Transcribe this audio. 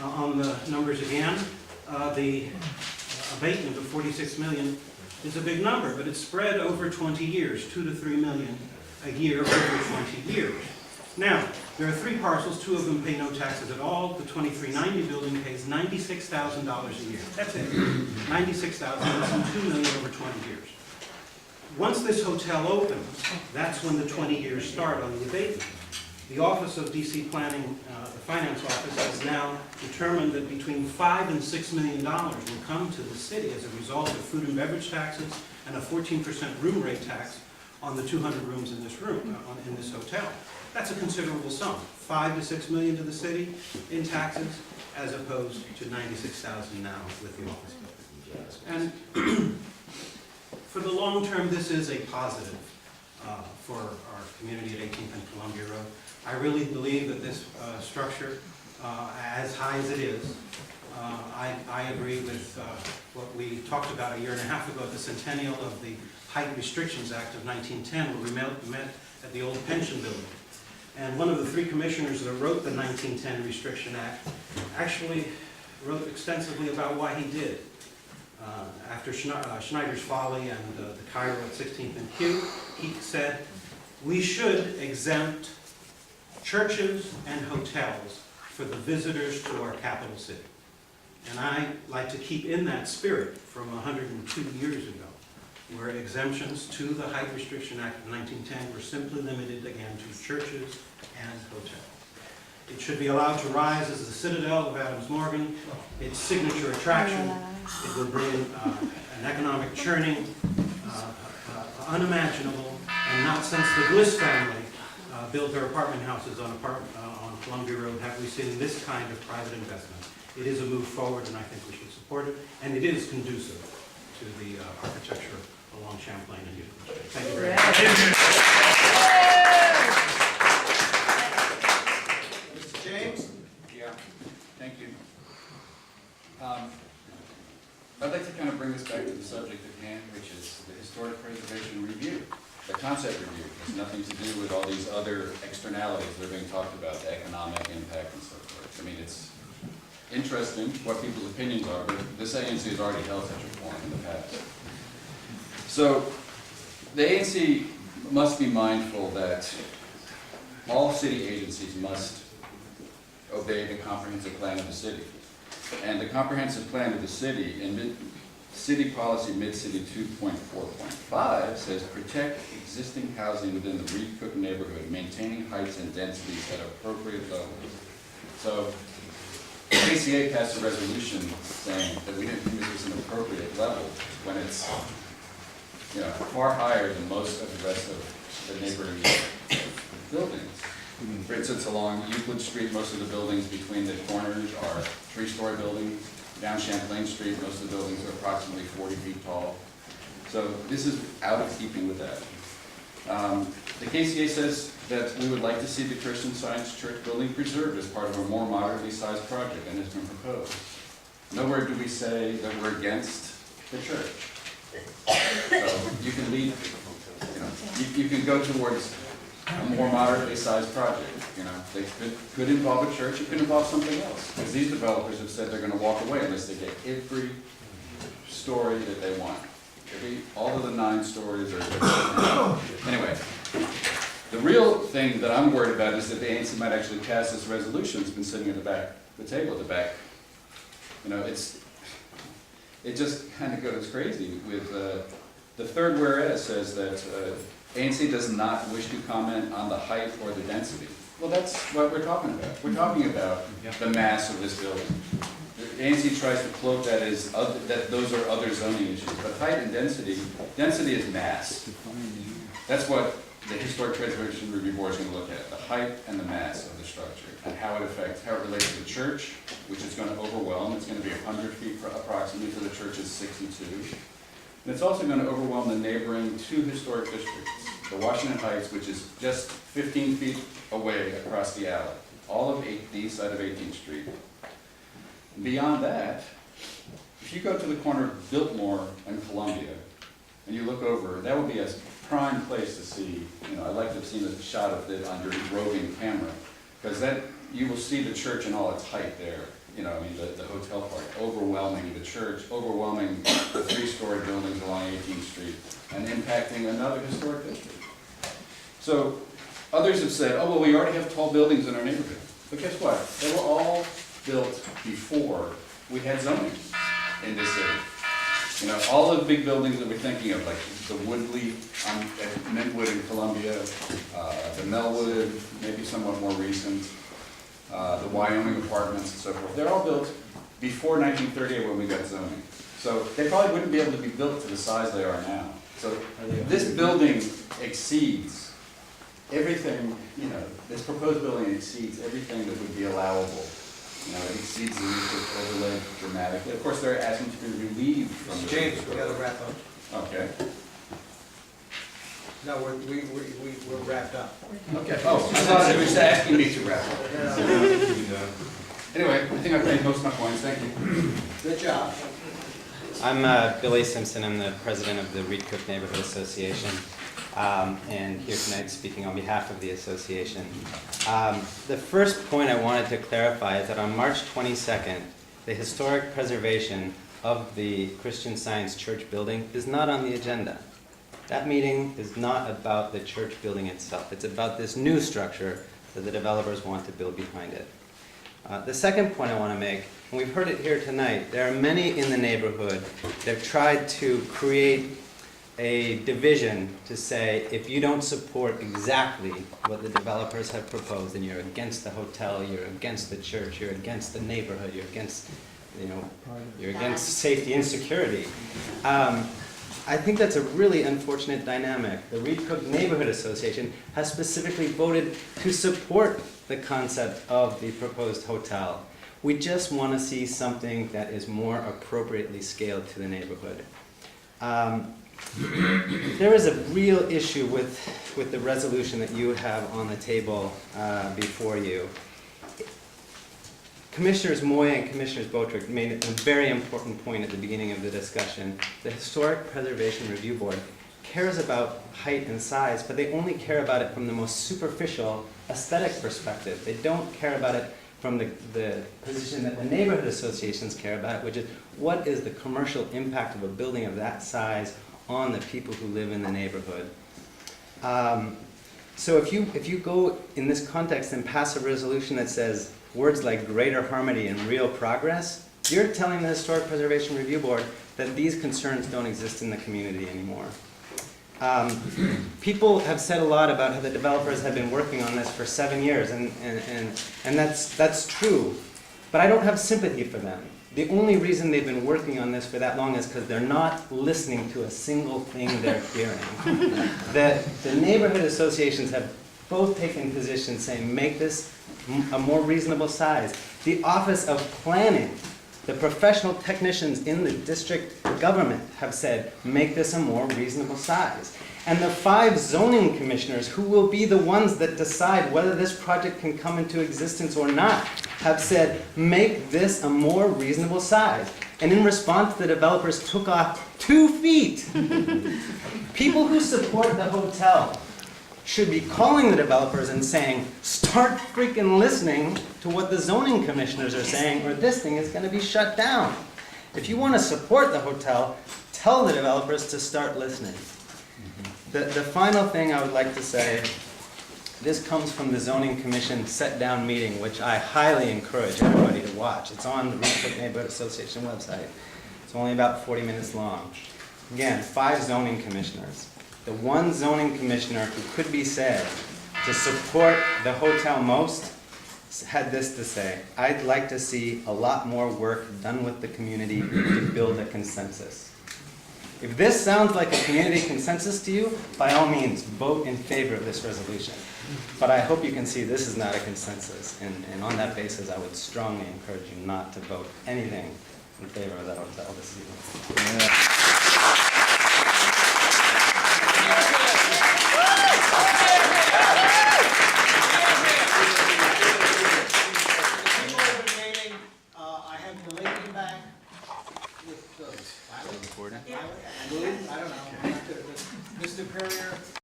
On the numbers again, the abatement of 46 million is a big number, but it's spread over 20 years, 2 to 3 million a year over 20 years. Now, there are 3 parcels, 2 of them pay no taxes at all. The 2390 building pays $96,000 a year. That's it, $96,000, less than $2 million over 20 years. Once this hotel opens, that's when the 20 years start on the abatement. The Office of DC Planning, the Finance Office, has now determined that between $5 and $6 million will come to the city as a result of food and beverage taxes and a 14% room rate tax on the 200 rooms in this room, in this hotel. That's a considerable sum, 5 to 6 million to the city in taxes, as opposed to 96,000 now with the office building. And for the long term, this is a positive for our community at 18th and Columbia Road. I really believe that this structure, as high as it is, I agree with what we talked about a year and a half ago at the centennial of the Height Restrictions Act of 1910, where we met at the old pension building. And one of the 3 commissioners that wrote the 1910 Restriction Act actually wrote extensively about why he did. After Schneider's Folly and the Cairo at 16th and Q, he said, we should exempt churches and hotels for the visitors to our capital city. And I like to keep in that spirit from 102 years ago, where exemptions to the Height Restriction Act of 1910 were simply limited again to churches and hotels. It should be allowed to rise as the citadel of Adams Morgan, its signature attraction. It will bring an economic churning unimaginable, and not since the Bliss family built their apartment houses on Columbia Road have we seen this kind of private investment. It is a move forward, and I think we should support it, and it is conducive to the architecture along Champlain and Union Street. Thank you very much. Mr. James? Yeah, thank you. I'd like to kind of bring this back to the subject at hand, which is the historic preservation review. The concept review has nothing to do with all these other externalities that are being talked about, the economic impact and so forth. I mean, it's interesting what people's opinions are, but this ANC has already held such a forum in the past. So the ANC must be mindful that all city agencies must obey the comprehensive plan of the city. And the comprehensive plan of the city in City Policy Mid-City 2.4.5 says protect existing housing within the Reed Cook neighborhood, maintaining heights and densities at appropriate levels. So the ACA passed a resolution saying that we didn't think this was an appropriate level when it's far higher than most of the rest of the neighboring buildings. For instance, along Euclid Street, most of the buildings between the corners are 3-story buildings. Down Champlain Street, most of the buildings are approximately 40 feet tall. So this is out of keeping with that. The KCA says that we would like to see the Christian Science Church building preserved as part of a more moderately sized project, and it's been proposed. Nowhere do we say that we're against the church. So you can lead, you can go towards a more moderately sized project. They could involve a church, it could involve something else. Because these developers have said they're going to walk away unless they get every story that they want. All of the 9 stories are anyway. The real thing that I'm worried about is that the ANC might actually pass this resolution. It's been sitting at the table at the back. It just kind of goes crazy with the third whereas says that ANC does not wish to comment on the height or the density. Well, that's what we're talking about. We're talking about the mass of this building. The ANC tries to cloak that as that those are other zoning issues, but height and density is mass. That's what the Historic Preservation Review Board is going to look at, the height and the mass of the structure, and how it relates to the church, which is going to overwhelm. It's going to be 100 feet approximately, so the church is 62. And it's also going to overwhelm the neighboring 2 historic districts, the Washington Heights, which is just 15 feet away across the alley, all of the east side of 18th Street. Beyond that, if you go to the corner of Biltmore and Columbia, and you look over, that would be a prime place to see, I'd like to have seen a shot of it under roving camera, because you will see the church in all its height there. You know, I mean, the hotel part, overwhelming the church, overwhelming the 3-story buildings along 18th Street, and impacting another historic district. So others have said, oh, well, we already have tall buildings in our neighborhood. But guess what? They were all built before we had zoning in this city. You know, all of the big buildings that we're thinking of, like the Woodley at Mintwood in Columbia, the Melwood, maybe somewhat more recent, the Wyoming apartments and so forth, they're all built before 1938 when we got zoning. So they probably wouldn't be able to be built to the size they are now. So this building exceeds everything, you know, this proposed building exceeds everything that would be allowable. You know, it exceeds the use of overlay dramatically. Of course, they're asking to be relieved from the... James, we gotta wrap up. Okay. No, we're wrapped up. Okay. Oh, I thought it was asking me to wrap up. Anyway, I think I've made most of my points. Thank you. Good job. I'm Billy Simpson. I'm the president of the Reed Cook Neighborhood Association, and here tonight speaking on behalf of the association. The first point I wanted to clarify is that on March 22nd, the historic preservation of the Christian Science Church building is not on the agenda. That meeting is not about the church building itself. It's about this new structure that the developers want to build behind it. The second point I want to make, and we've heard it here tonight, there are many in the neighborhood that have tried to create a division to say, if you don't support exactly what the developers have proposed, then you're against the hotel, you're against the church, you're against the neighborhood, you're against, you know, you're against safety and security. I think that's a really unfortunate dynamic. The Reed Cook Neighborhood Association has specifically voted to support the concept of the proposed hotel. We just want to see something that is more appropriately scaled to the neighborhood. There is a real issue with the resolution that you have on the table before you. Commissioners Moya and Commissioners Botrick made a very important point at the beginning of the discussion. The Historic Preservation Review Board cares about height and size, but they only care about it from the most superficial aesthetic perspective. They don't care about it from the position that the neighborhood associations care about, which is what is the commercial impact of a building of that size on the people who live in the neighborhood. So if you go in this context and pass a resolution that says words like greater harmony and real progress, you're telling the Historic Preservation Review Board that these concerns don't exist in the community anymore. People have said a lot about how the developers have been working on this for 7 years, and that's true, but I don't have sympathy for them. The only reason they've been working on this for that long is because they're not listening to a single thing they're hearing. The neighborhood associations have both taken positions saying make this a more reasonable size. The Office of Planning, the professional technicians in the district government have said make this a more reasonable size. And the 5 zoning commissioners, who will be the ones that decide whether this project can come into existence or not, have said make this a more reasonable size. And in response, the developers took off 2 feet. People who support the hotel should be calling the developers and saying, start freaking listening to what the zoning commissioners are saying, or this thing is going to be shut down. If you want to support the hotel, tell the developers to start listening. The final thing I would like to say, this comes from the Zoning Commission set-down meeting, which I highly encourage everybody to watch. It's on the Reed Cook Neighborhood Association website. It's only about 40 minutes long. Again, 5 zoning commissioners. The one zoning commissioner who could be said to support the hotel most had this to say: I'd like to see a lot more work done with the community to build a consensus. If this sounds like a community consensus to you, by all means, vote in favor of this resolution. But I hope you can see this is not a consensus, and on that basis, I would strongly encourage you not to vote anything in favor of that hotel this evening. Yeah.